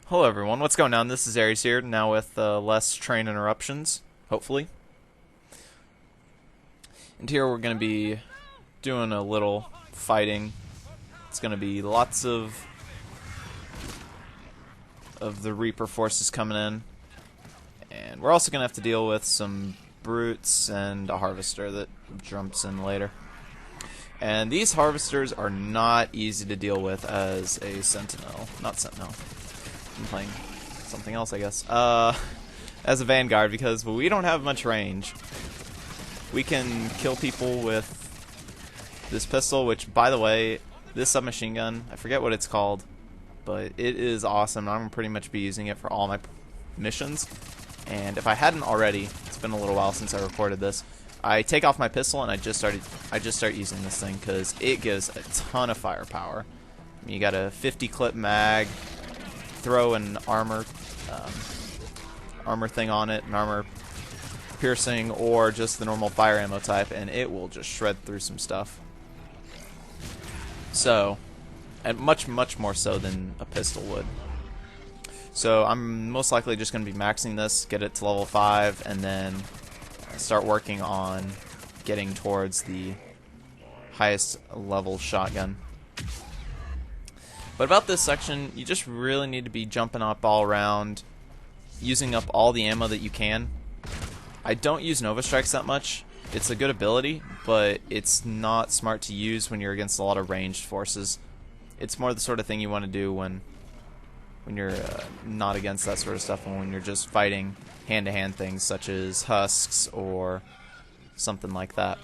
Hello everyone, what's going on? This is Aries here, now with less train interruptions, hopefully. And here we're going to be doing a little fighting. It's going to be lots of the Reaper forces coming in. And we're also going to have to deal with some brutes and a harvester that jumps in later. And these harvesters are not easy to deal with as a sentinel. Not sentinel. I'm playing something else, I guess. As a Vanguard, because we don't have much range. We can kill people with this pistol, which, by the way, this submachine gun, I forget what it's called, but it is awesome. I'm going to pretty much be using it for all my missions. And if I hadn't already, it's been a little while since I recorded this, I take off my pistol and I just start using this thing because it gives a ton of firepower. I mean, you got a 50 clip mag, throw an armor thing on it, an armor piercing, or just the normal fire ammo type, and it will just shred through some stuff. So, and much more so than a pistol would. So I'm most likely just going to be maxing this, get it to level 5, and then start working on getting towards the highest level shotgun. But about this section, you just really need to be jumping up all around, using up all the ammo that you can. I don't use Nova Strikes that much. It's a good ability, but it's not smart to use when you're against a lot of ranged forces. It's more the sort of thing you want to do when you're not against that sort of stuff, and when you're just fighting hand-to-hand things such as husks or something like that.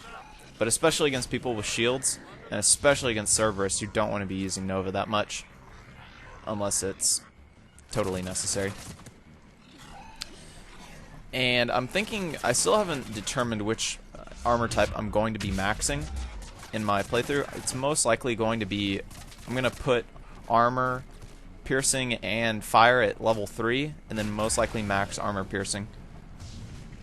But especially against people with shields, and especially against Cerberus, you don't want to be using Nova that much unless it's totally necessary. And I'm thinking, I still haven't determined which armor type I'm going to be maxing in my playthrough. It's most likely going to be, I'm going to put armor, piercing, and fire at level 3, and then most likely max armor piercing.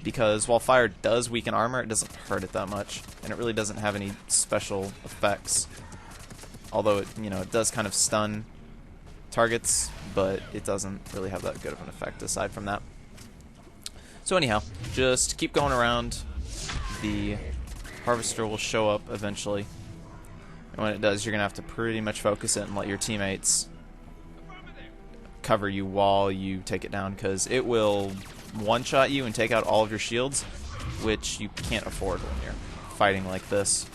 Because while fire does weaken armor, it doesn't hurt it that much, and it really doesn't have any special effects. Although it, it does kind of stun targets, but it doesn't really have that good of an effect aside from that. So anyhow, just keep going around. The harvester will show up eventually, and when it does, you're gonna have to pretty much focus it and let your teammates cover you while you take it down, because it will one-shot you and take out all of your shields, which you can't afford when you're fighting like this.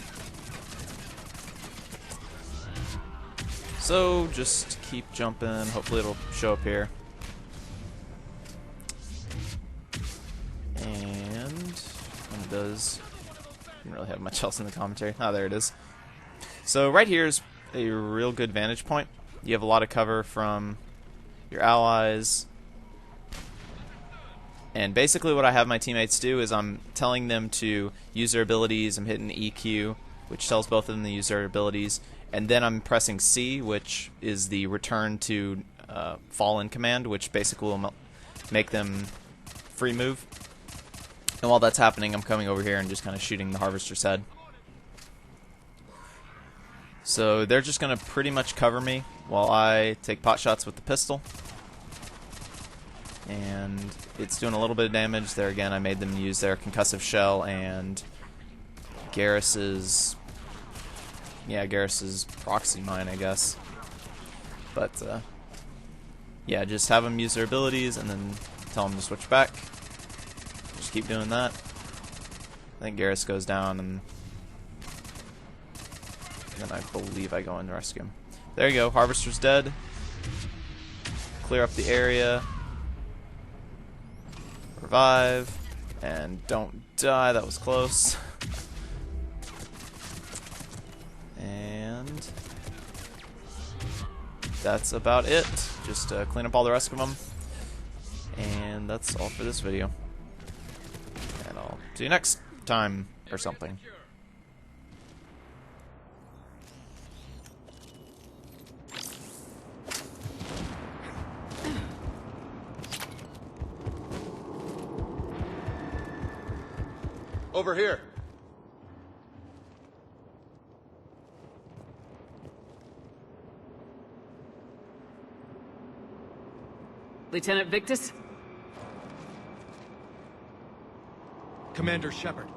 So just keep jumping, hopefully it'll show up here. And when it does, I didn't really have much else in the commentary. Ah, there it is. So right here is a real good vantage point. You have a lot of cover from your allies. And basically what I have my teammates do is I'm telling them to use their abilities. I'm hitting EQ, which tells both of them to use their abilities. And then I'm pressing C, which is the return to fallen command, which basically will make them free move. And while that's happening, I'm coming over here and just kind of shooting the harvester's head. So they're just going to pretty much cover me while I take pot shots with the pistol. And it's doing a little bit of damage. There again, I made them use their concussive shell and Garrus's proxy mine, I guess. But yeah, just have them use their abilities and then tell them to switch back. Just keep doing that. I think Garrus goes down, and then I believe I go in and rescue him. There you go, Harvester's dead. Clear up the area. Revive. And don't die, that was close. And that's about it. Just clean up all the rest of them. And that's all for this video. And I'll see you next time or something. Over here. Lieutenant Victus? Commander Shepard,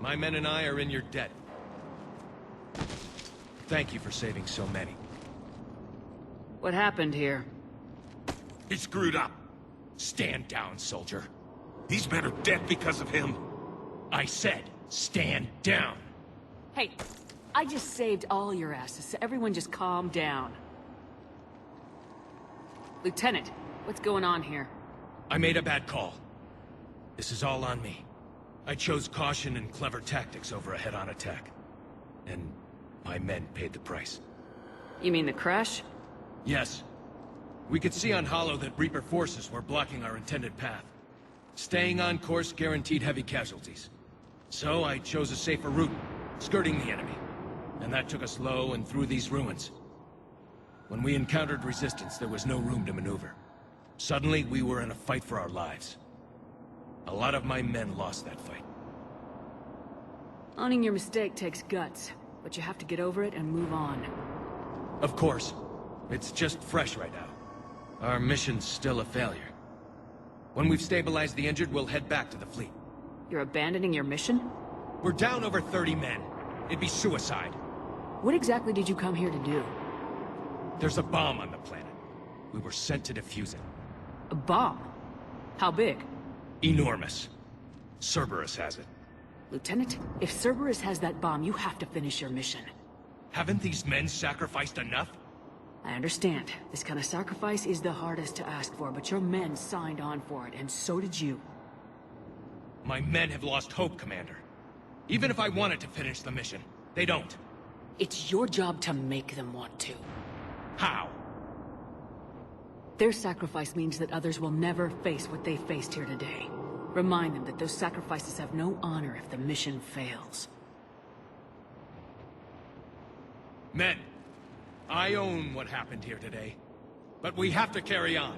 my men and I are in your debt. Thank you for saving so many. What happened here? He screwed up. Stand down, soldier. These men are dead because of him. I said, stand down. Hey, I just saved all your asses, so everyone just calm down. Lieutenant, what's going on here? I made a bad call. This is all on me. I chose caution and clever tactics over a head-on attack. And my men paid the price. You mean the crash? Yes. We could see on Hollow that Reaper forces were blocking our intended path. Staying on course guaranteed heavy casualties. So I chose a safer route, skirting the enemy. And that took us low and through these ruins. When we encountered resistance, there was no room to maneuver. Suddenly, we were in a fight for our lives. A lot of my men lost that fight. Owning your mistake takes guts, but you have to get over it and move on. Of course. It's just fresh right now. Our mission's still a failure. When we've stabilized the injured, we'll head back to the fleet. You're abandoning your mission? We're down over 30 men. It'd be suicide. What exactly did you come here to do? There's a bomb on the planet. We were sent to defuse it. A bomb? How big? Enormous. Cerberus has it. Lieutenant, if Cerberus has that bomb, you have to finish your mission. Haven't these men sacrificed enough? I understand. This kind of sacrifice is the hardest to ask for, but your men signed on for it, and so did you. My men have lost hope, Commander. Even if I wanted to finish the mission, they don't. It's your job to make them want to. How? Their sacrifice means that others will never face what they faced here today. Remind them that those sacrifices have no honor if the mission fails. Men, I own what happened here today. But we have to carry on.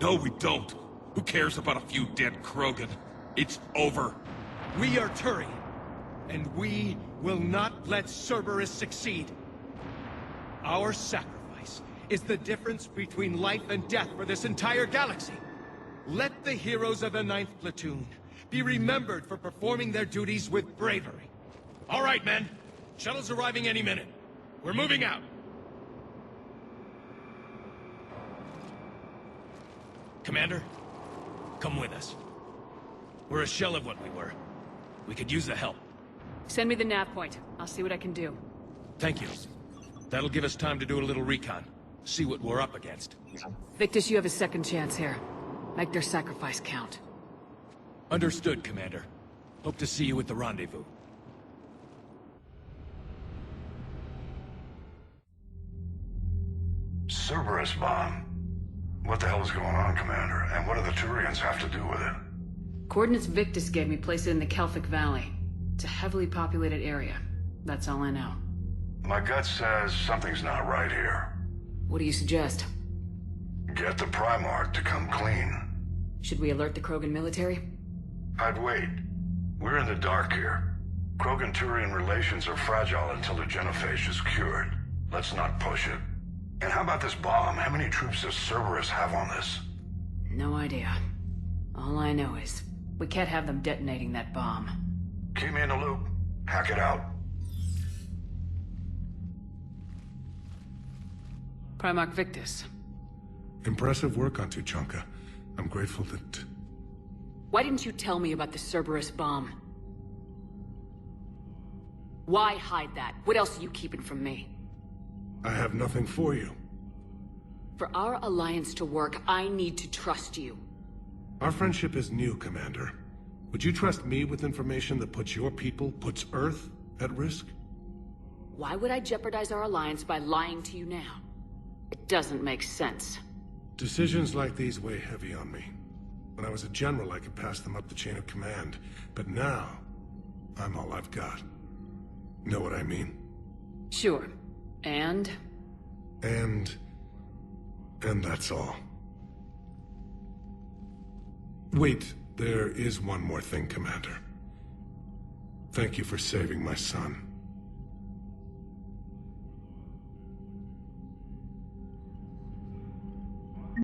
No, we don't. Who cares about a few dead Krogan? It's over. We are Turian, and we will not let Cerberus succeed. Our sacrifice is the difference between life and death for this entire galaxy. Let the heroes of the 9th Platoon be remembered for performing their duties with bravery. All right, men. Shuttle's arriving any minute. We're moving out. Commander, come with us. We're a shell of what we were. We could use the help. Send me the nav point. I'll see what I can do. Thank you. That'll give us time to do a little recon. See what we're up against. Victus, you have a second chance here. Make their sacrifice count. Understood, Commander. Hope to see you at the rendezvous. Cerberus bomb. What the hell is going on, Commander? And what do the Turians have to do with it? Coordinates Victus gave me place it in the Kelphic Valley. It's a heavily populated area. That's all I know. My gut says something's not right here. What do you suggest? Get the Primarch to come clean. Should we alert the Krogan military? I'd wait. We're in the dark here. Krogan-Turian relations are fragile until the genophage is cured. Let's not push it. And how about this bomb? How many troops does Cerberus have on this? No idea. All I know is, we can't have them detonating that bomb. Keep me in the loop. Hack it out. Primarch Victus. Impressive work on Tuchanka. I'm grateful that... Why didn't you tell me about the Cerberus bomb? Why hide that? What else are you keeping from me? I have nothing for you. For our alliance to work, I need to trust you. Our friendship is new, Commander. Would you trust me with information that puts your people, puts Earth, at risk? Why would I jeopardize our alliance by lying to you now? It doesn't make sense. Decisions like these weigh heavy on me. When I was a general, I could pass them up the chain of command. But now, I'm all I've got. Know what I mean? Sure. And that's all. Wait, there is one more thing, Commander. Thank you for saving my son.